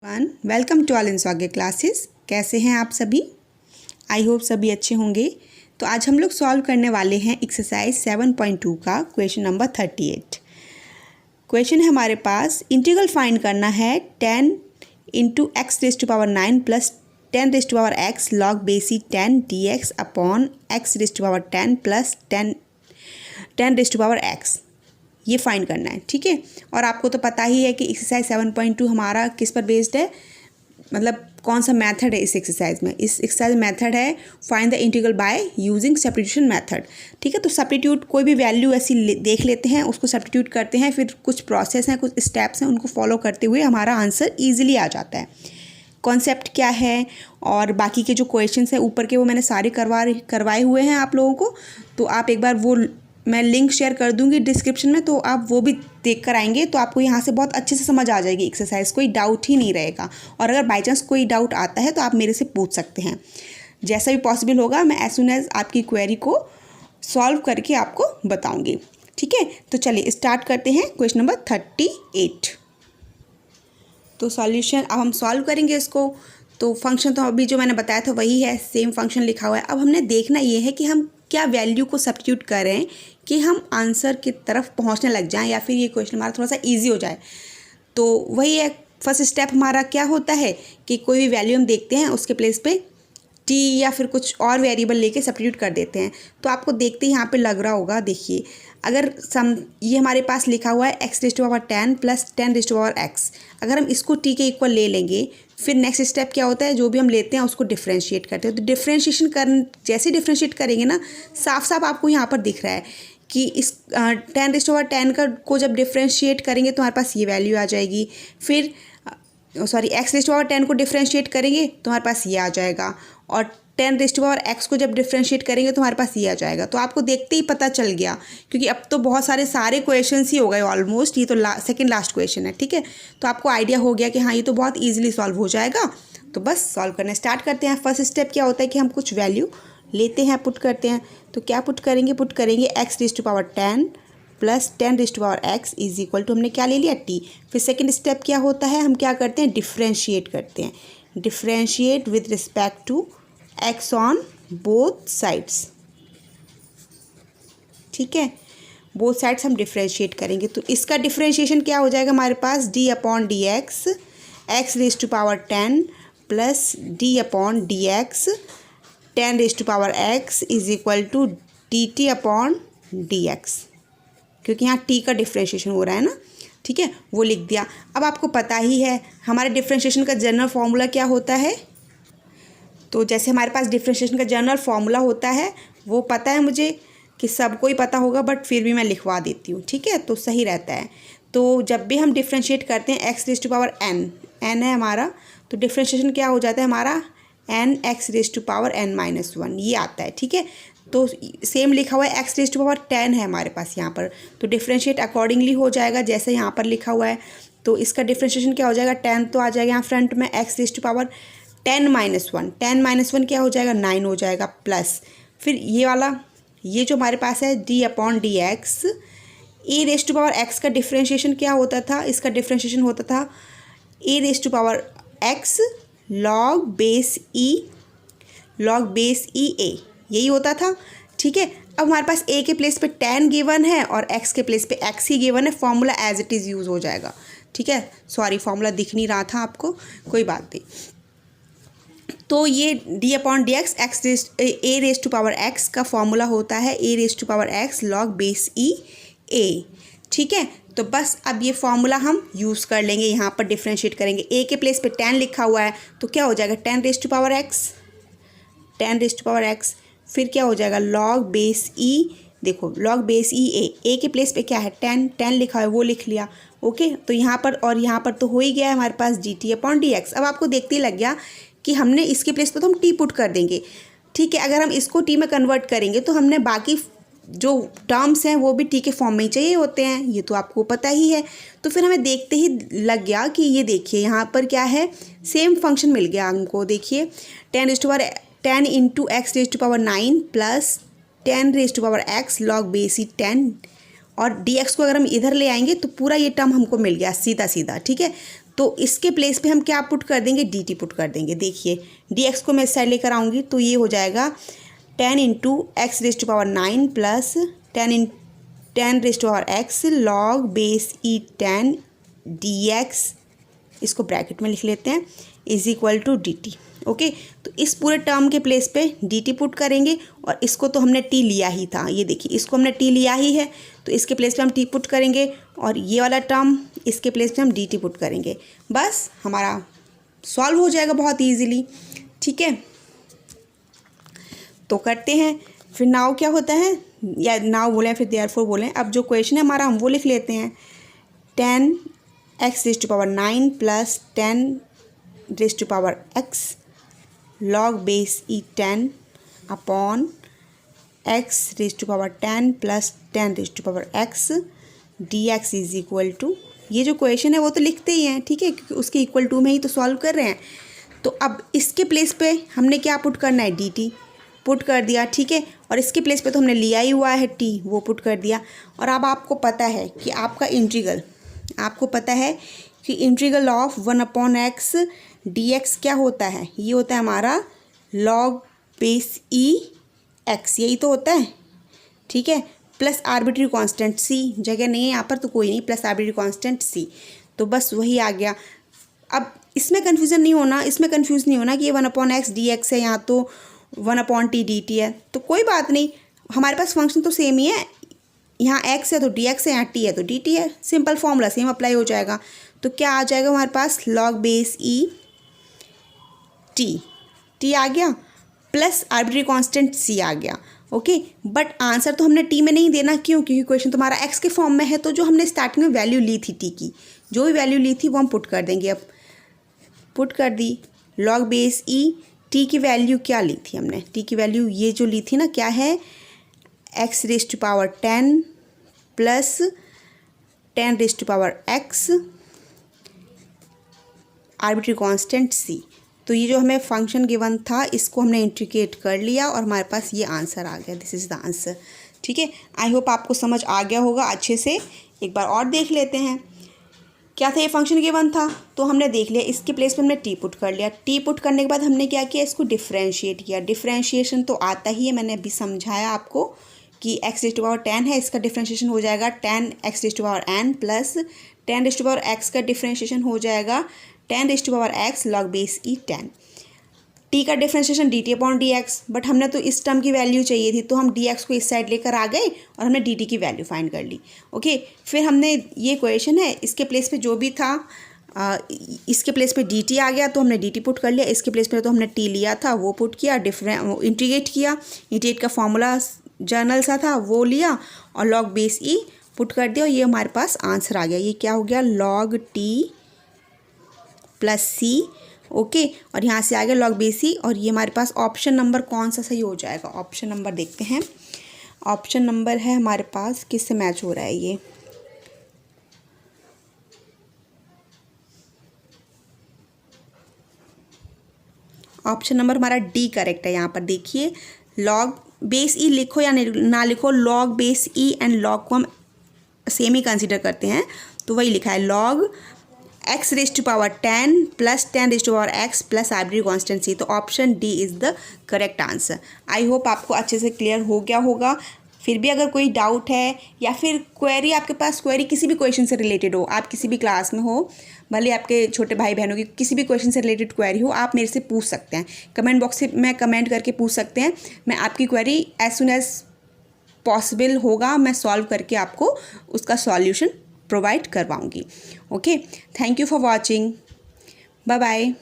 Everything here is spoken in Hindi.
वेलकम टू ऑल इन स्वागे क्लासेस। कैसे हैं आप सभी? आई होप सभी अच्छे होंगे। तो आज हम लोग सॉल्व करने वाले हैं एक्सरसाइज 7.2 का क्वेश्चन नंबर 38। क्वेश्चन है हमारे पास, इंटीग्रल फाइंड करना है 10 into x raise to power 9 plus 10 raise to power x log base e 10 d x upon x raise to power 10 plus 10 raise to power x. ये फाइंड करना है, ठीक है। और आपको तो पता ही है कि एक्सरसाइज 7.2 हमारा किस पर बेस्ड है, मतलब कौन सा मेथड है इस एक्सरसाइज में। इस एक्सरसाइज मेथड है find the integral by using substitution method, ठीक है। तो सब्स्टिट्यूट कोई भी वैल्यू ऐसी देख लेते हैं, उसको सब्स्टिट्यूट करते हैं, फिर कुछ प्रोसेस हैं, कुछ स्टेप्स हैं, उनको फॉलो करते हुए हमारा आंसर ईजिली आ जाता है। कॉन्सेप्ट क्या है और बाकी के जो क्वेश्चंस हैं ऊपर के वो मैंने सारे करवाए हुए हैं आप लोगों को। तो आप एक बार वो मैं लिंक शेयर कर दूंगी डिस्क्रिप्शन में, तो आप वो भी देख कर आएंगे तो आपको यहाँ से बहुत अच्छे से समझ आ जाएगी एक्सरसाइज, कोई डाउट ही नहीं रहेगा। और अगर बाई चांस कोई डाउट आता है तो आप मेरे से पूछ सकते हैं, जैसा भी पॉसिबल होगा मैं एज सुन एज आपकी क्वेरी को सॉल्व करके आपको बताऊँगी, ठीक है। तो चलिए स्टार्ट करते हैं क्वेश्चन नंबर 38। तो सॉल्यूशन अब हम सॉल्व करेंगे इसको। तो फंक्शन तो अभी जो मैंने बताया था वही है, सेम फंक्शन लिखा हुआ है। अब हमने देखना ये है कि हम क्या वैल्यू को सब्स्टिट्यूट करें कि हम आंसर की तरफ पहुंचने लग जाएं या फिर ये क्वेश्चन हमारा थोड़ा सा इजी हो जाए। तो वही है, फर्स्ट स्टेप हमारा क्या होता है कि कोई भी वैल्यू हम देखते हैं उसके प्लेस पे टी या फिर कुछ और वेरिएबल लेके सब्स्टिट्यूट कर देते हैं। तो आपको देखते ही यहाँ पे लग रहा होगा, देखिए अगर ये हमारे पास लिखा हुआ है x raise to power 10 plus 10 raise to power x, अगर हम इसको टी के इक्वल ले लेंगे, फिर नेक्स्ट स्टेप क्या होता है, जो भी हम लेते हैं उसको डिफ्रेंशिएट करते हैं। तो डिफ्रेंशिएशन जैसे डिफ्रेंशिएट करेंगे ना, साफ साफ आपको यहाँ पर दिख रहा है कि इस 10 रेज टू पावर 10 का को जब डिफ्रेंशिएट करेंगे तो हमारे पास ये वैल्यू आ जाएगी। फिर एक्स रेज टू पावर 10 को डिफ्रेंशिएट करेंगे तो हमारे पास ये आ जाएगा, और 10 रेज टू पावर एक्स को जब डिफ्रेंशिएट करेंगे तो हमारे पास ये आ जाएगा। तो आपको देखते ही पता चल गया, क्योंकि अब तो बहुत सारे क्वेश्चंस ही हो गए ऑलमोस्ट, ये तो सेकंड लास्ट क्वेश्चन है, ठीक है। तो आपको आइडिया हो गया कि हाँ ये तो बहुत ईजिली सॉल्व हो जाएगा। तो बस सॉल्व करना स्टार्ट करते हैं। फर्स्ट स्टेप क्या होता है कि हम कुछ वैल्यू लेते हैं, पुट करते हैं। तो क्या पुट करेंगे x raise to power 10 plus 10 raise to power x is equal to, हमने क्या ले लिया, टी। फिर सेकेंड स्टेप क्या होता है, हम क्या करते हैं, डिफ्रेंशिएट करते हैं। Differentiate with respect to x on both sides, ठीक है। बोथ साइड्स हम डिफ्रेंशिएट करेंगे तो इसका डिफ्रेंशिएशन क्या हो जाएगा हमारे पास, d upon d x x raise to power 10 plus d upon d x 10 raise to power x is equal to d t upon d x, क्योंकि यहाँ टी का डिफ्रेंशिएशन हो रहा है ना, ठीक है, वो लिख दिया। अब आपको पता ही है हमारे डिफ्रेंशिएशन का जनरल फॉर्मूला क्या होता है। तो जैसे हमारे पास डिफ्रेंशिएशन का जनरल फॉर्मूला होता है, वो पता है मुझे कि सबको ही पता होगा, बट फिर भी मैं लिखवा देती हूँ, ठीक है, तो सही रहता है। तो जब भी हम डिफ्रेंशिएट करते हैं x raise to power n है हमारा, तो डिफ्रेंशिएशन क्या हो जाता है हमारा, n x raise to power n minus 1, ये आता है, ठीक है। तो सेम लिखा हुआ है एक्स रेज टू पावर 10 है हमारे पास यहाँ पर, तो डिफ्रेंशिएट अकॉर्डिंगली हो जाएगा जैसे यहाँ पर लिखा हुआ है। तो इसका डिफ्रेंशिएशन क्या हो जाएगा, 10 तो आ जाएगा यहाँ फ्रंट में, x raise to power 10 minus 1, 10 minus 1 क्या हो जाएगा, 9 हो जाएगा, प्लस फिर ये वाला, ये जो हमारे पास है d upon d x, a raise to power x का डिफ्रेंशिएशन क्या होता था, इसका डिफ्रेंशिएशन होता था a raise to power x log base e a, यही होता था, ठीक है। अब हमारे पास ए के प्लेस पे 10 गिवन है और एक्स के प्लेस पे एक्स ही गिवन है, formula as it is use हो जाएगा, ठीक है। सॉरी फॉर्मूला दिख नहीं रहा था आपको, कोई बात नहीं। तो ये d upon d x a raise to power x का फॉर्मूला होता है a raise to power x log base e a, ठीक है। तो बस अब ये फॉर्मूला हम यूज़ कर लेंगे, यहाँ पर डिफ्रेंशिएट करेंगे। ए के प्लेस पे 10 लिखा हुआ है तो क्या हो जाएगा, 10 raise to power x, 10 raise to power x, फिर क्या हो जाएगा लॉग बेस ई, देखो लॉग बेस ई ए के प्लेस पे क्या है 10 लिखा है वो लिख लिया, ओके। तो यहाँ पर और यहाँ पर तो हो ही गया है हमारे पास d t upon d x. अब आपको देखते ही लग गया कि हमने इसके प्लेस पे तो हम टी पुट कर देंगे, ठीक है। अगर हम इसको टी में कन्वर्ट करेंगे तो हमने बाकी जो टर्म्स हैं वो भी टी के फॉर्म में ही चाहिए होते हैं, ये तो आपको पता ही है। तो फिर हमें देखते ही लग गया कि ये देखिए यहाँ पर क्या है, सेम फंक्शन मिल गया हमको। देखिए 10 raise to power 10 into x raise to power 9 plus 10 raise to power x log base e 10, और डी एक्स को अगर हम इधर ले आएंगे तो पूरा ये टर्म हमको मिल गया सीधा सीधा, ठीक है। तो इसके प्लेस पे हम क्या पुट कर देंगे, डी टी पुट कर देंगे। देखिए डी एक्स को मैं इस साइड लेकर आऊँगी तो ये हो जाएगा 10 into x raise to power 9 plus 10 raise to power x log base e 10 d x, इसको ब्रैकेट में लिख लेते हैं, is equal to d t. Okay, तो इस पूरे टर्म के प्लेस पे डी टी पुट करेंगे और इसको तो हमने टी लिया ही था, ये देखिए इसको हमने टी लिया ही है तो इसके प्लेस पे हम टी पुट करेंगे और ये वाला टर्म इसके प्लेस पे हम डी टी पुट करेंगे। बस हमारा सॉल्व हो जाएगा बहुत ईजीली। ठीक है, तो करते हैं। फिर नाउ क्या होता है, या नाउ बोलें फिर देयरफॉर बोलें, अब जो क्वेश्चन है हमारा हम वो लिख लेते हैं 10 x raise to power 9 plus 10 raise to power x log base e 10 upon x raise to power 10 plus 10 raise to power x d x is equal to, ये जो क्वेश्चन है वो तो लिखते ही हैं, ठीक है, क्योंकि उसके इक्वल टू में ही तो सॉल्व कर रहे हैं। तो अब इसके प्लेस पे हमने क्या पुट करना है, डी टी पुट कर दिया। ठीक है, और इसके प्लेस पे तो हमने लिया ही हुआ है टी, वो पुट कर दिया। और अब आपको पता है कि आपका इंटीग्रल, आपको पता है कि इंटीग्रल ऑफ 1/x dx क्या होता है, ये होता है हमारा log बेस ई एक्स, यही तो होता है। ठीक है, प्लस आर्बिट्री कांस्टेंट सी, जगह नहीं है यहाँ पर तो कोई नहीं, प्लस आर्बिट्री कांस्टेंट सी, तो बस वही आ गया। अब इसमें कन्फ्यूज़न नहीं होना, इसमें कन्फ्यूज़ नहीं होना कि ये 1/x dx है, यहाँ तो 1/t dt है, तो कोई बात नहीं, हमारे पास फंक्शन तो सेम ही है, यहाँ x है तो dx है, यहाँ t है तो dt है, सिंपल फॉर्मूला सेम अप्लाई हो जाएगा। तो क्या आ जाएगा हमारे पास, log बेस e t आ गया प्लस आर्बिट्री कांस्टेंट c आ गया। ओके, बट आंसर तो हमने t में नहीं देना, क्यों, क्योंकि क्वेश्चन तुम्हारा x के फॉर्म में है, तो जो हमने स्टार्टिंग में वैल्यू ली थी t की, जो भी वैल्यू ली थी वो हम पुट कर देंगे। अब पुट कर दी, log बेस e t की वैल्यू क्या ली थी हमने, t की वैल्यू ये जो ली थी ना, क्या है, x raise to power 10 plus 10 raise to power x arbitrary constant c। तो ये जो हमें फंक्शन गिवन था इसको हमने इंटीग्रेट कर लिया और हमारे पास ये आंसर आ गया, दिस इज़ द आंसर। ठीक है, आई होप आपको समझ आ गया होगा अच्छे से। एक बार और देख लेते हैं, क्या था, ये फंक्शन गिवन था तो हमने देख लिया, इसके प्लेस पे हमने टी पुट कर लिया। टी पुट करने के बाद हमने क्या किया, इसको डिफ्रेंशिएट किया। डिफ्रेंशिएशन तो आता ही है, मैंने अभी समझाया आपको कि x रेज टू पावर 10 है, इसका डिफ्रेंशिएशन हो जाएगा 10 x raise to power n plus 10 raise to power x का डिफ्रेंशिएशन हो जाएगा 10 raise to power x log base e 10। t का differentiation dt upon d x, but हमने तो इस टर्म की वैल्यू चाहिए थी तो हम dx को इस साइड लेकर आ गए और हमने dt की वैल्यू फाइंड कर ली। ओके, फिर हमने ये क्वेश्चन है, इसके प्लेस पे जो भी था इसके प्लेस पे dt आ गया तो हमने dt पुट कर लिया, इसके प्लेस पे तो हमने t लिया था वो पुट किया, इंटीग्रेट किया, इंटीग्रेट का फॉर्मूला जर्नल सा था वो लिया और लॉग बेस ई पुट कर दिया और ये हमारे पास आंसर आ गया। ये क्या हो गया, log t प्लस सी। ओके, और यहाँ से आ गया log बेस ई, और ये हमारे पास ऑप्शन नंबर कौन सा सही हो जाएगा, ऑप्शन नंबर देखते हैं। ऑप्शन नंबर है हमारे पास, किससे मैच हो रहा है ये, ऑप्शन नंबर हमारा डी करेक्ट है। यहाँ पर देखिए log बेस ई लिखो या ना लिखो, log base E and log को हम सेम ही कंसीडर करते हैं, तो वही लिखा है log x raise to power 10 plus 10 raise to power x plus arbitrary constant c। तो option d is the correct answer. I hope आपको अच्छे से क्लियर हो गया होगा। फिर भी अगर कोई डाउट है या फिर क्वेरी, आपके पास क्वेरी किसी भी क्वेश्चन से रिलेटेड हो, आप किसी भी क्लास में हो, भले आपके छोटे भाई बहनों की किसी भी क्वेश्चन से रिलेटेड क्वेरी हो, आप मेरे से पूछ सकते हैं, कमेंट बॉक्स में कमेंट करके पूछ सकते हैं। मैं आपकी query as soon as possible होगा मैं सॉल्व करके आपको उसका सॉल्यूशन प्रोवाइड करवाऊँगी। Okay, thank you for watching, bye bye.